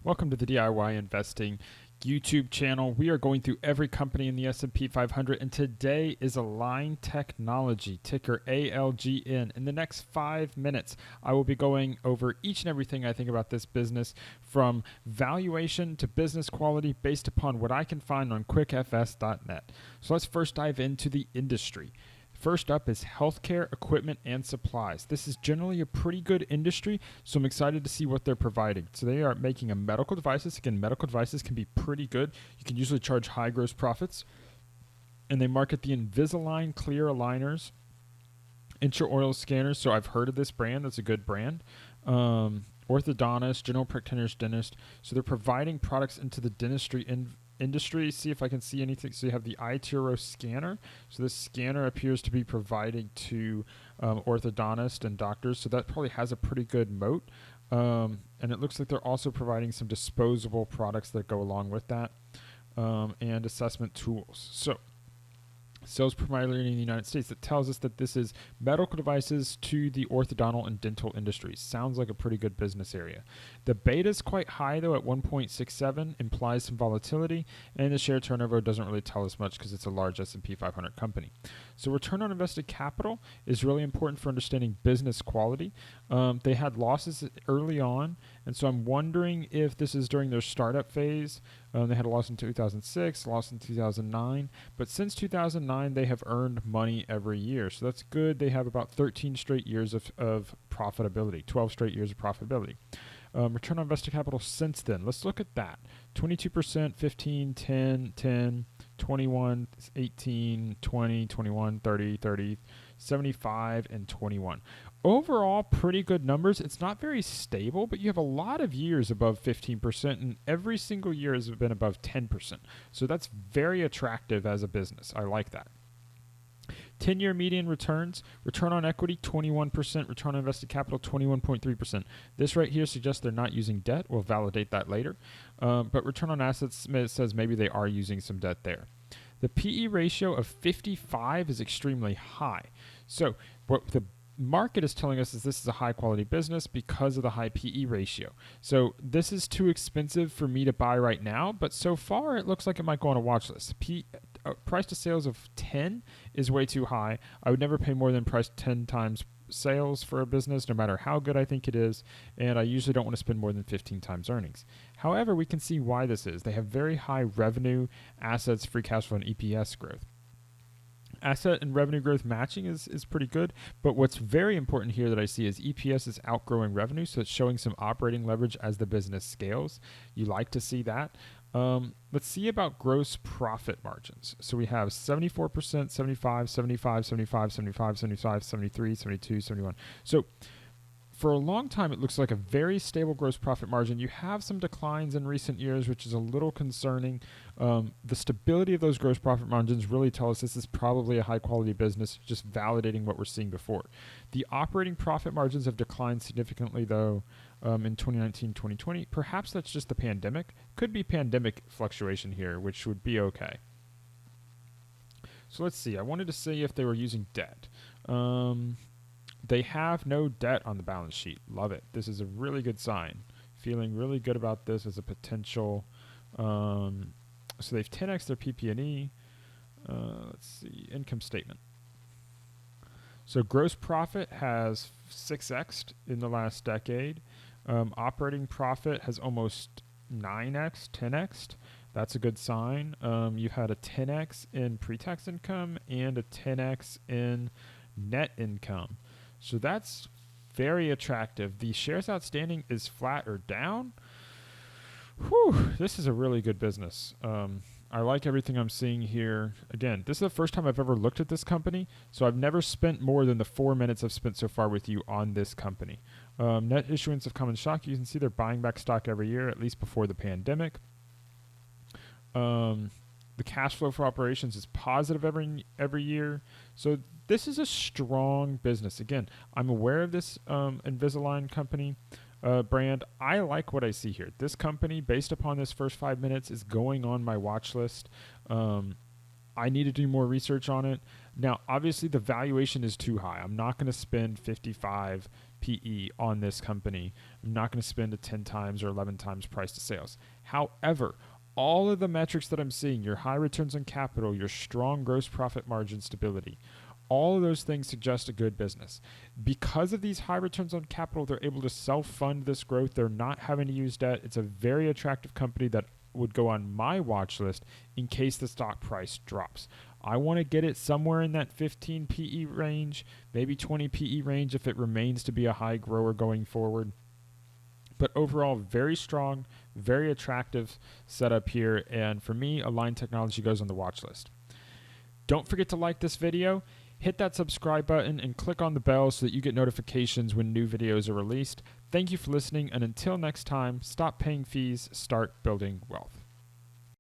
Welcome to the DIY Investing YouTube channel. We are going through every company in the S&P 500, and today is Align Technology, ticker ALGN. In the next 5 minutes, I will be going over each and everything I think about this business, from valuation to business quality, based upon what I can find on quickfs.net. So let's first dive into the industry. First up is healthcare equipment and supplies. This is generally a pretty good industry, so I'm excited to see what they're providing. So they are making a medical devices. Again, medical devices can be pretty good. You can usually charge high gross profits. And they market the Invisalign clear aligners, intraoral scanners. So I've heard of this brand. That's a good brand. Orthodontist, general practitioners, dentist. So they're providing products into the dentistry industry. See if I can see anything. So you have the iTero scanner. So this scanner appears to be provided to orthodontists and doctors. So that probably has a pretty good moat. And it looks like they're also providing some disposable products that go along with that, and assessment tools. So sales primarily in the United States. That tells us that this is medical devices to the orthodontal and dental industries. Sounds like a pretty good business area. The beta is quite high, though, at 1.67, implies some volatility, and the share turnover doesn't really tell us much because it's a large S&P 500 company. So return on invested capital is really important for understanding business quality. They had losses early on, and so I'm wondering if this is during their startup phase. They had a loss in 2006, loss in 2009, but since 2009, they have earned money every year. So that's good. They have about 13 straight years of profitability, 12 straight years of profitability. Return on invested capital since then. Let's look at that. 22%, 15, 10, 10, 21, 18, 20, 21, 30, 30, 75, and 21. Overall, pretty good numbers. It's not very stable, but you have a lot of years above 15%, and every single year has been above 10%. So that's very attractive as a business. I like that. 10-year median returns, return on equity 21%, return on invested capital 21.3%. This right here suggests they're not using debt. We'll validate that later. But return on assets says maybe they are using some debt there. The PE ratio of 55 is extremely high. So what the market is telling us is this is a high quality business because of the high PE ratio. So this is too expensive for me to buy right now, but so far it looks like it might go on a watch list. Price to sales of 10 is way too high. I would never pay more than price 10 times sales for a business, no matter how good I think it is, and I usually don't want to spend more than 15 times earnings. However, we can see why this is. They have very high revenue, assets, free cash flow, and EPS growth. Asset and revenue growth matching is pretty good, but what's very important here that I see is EPS is outgrowing revenue, so it's showing some operating leverage as the business scales. You like to see that. Let's see about gross profit margins. So we have 74%, 75, 75, 75, 75, 75, 73, 72, 71. So for a long time, it looks like a very stable gross profit margin. You have some declines in recent years, which is a little concerning. The stability of those gross profit margins really tell us this is probably a high-quality business, just validating what we're seeing before. The operating profit margins have declined significantly, though, in 2019, 2020. Perhaps that's just the pandemic. Could be pandemic fluctuation here, which would be okay. So let's see. I wanted to see if they were using debt. They have no debt on the balance sheet. Love it. This is a really good sign. Feeling really good about this as a potential. So they've 10x their PP&E. Let's see. Income statement. So gross profit has 6x'd in the last decade. Operating profit has almost 9x, 10x'd. That's a good sign. You had a 10x in pre-tax income and a 10x in net income. So that's very attractive. The shares outstanding is flat or down. Whew, this is a really good business. I like everything I'm seeing here. Again, this is the first time I've ever looked at this company, so I've never spent more than the 4 minutes I've spent so far with you on this company. Net issuance of common stock, you can see they're buying back stock every year, at least before the pandemic. The cash flow for operations is positive every year. So this is a strong business. Again, I'm aware of this Invisalign company brand. I like what I see here. This company, based upon this first 5 minutes, is going on my watch list. I need to do more research on it. Now, obviously, the valuation is too high. I'm not going to spend 55 PE on this company. I'm not going to spend a 10 times or 11 times price to sales. However, all of the metrics that I'm seeing, your high returns on capital, your strong gross profit margin stability, all of those things suggest a good business. Because of these high returns on capital, they're able to self-fund this growth. They're not having to use debt. It's a very attractive company that would go on my watch list in case the stock price drops. I want to get it somewhere in that 15 PE range, maybe 20 PE range if it remains to be a high grower going forward. But overall, very strong, very attractive setup here. And for me, Align Technology goes on the watch list. Don't forget to like this video. Hit that subscribe button and click on the bell so that you get notifications when new videos are released. Thank you for listening, and until next time, stop paying fees, start building wealth.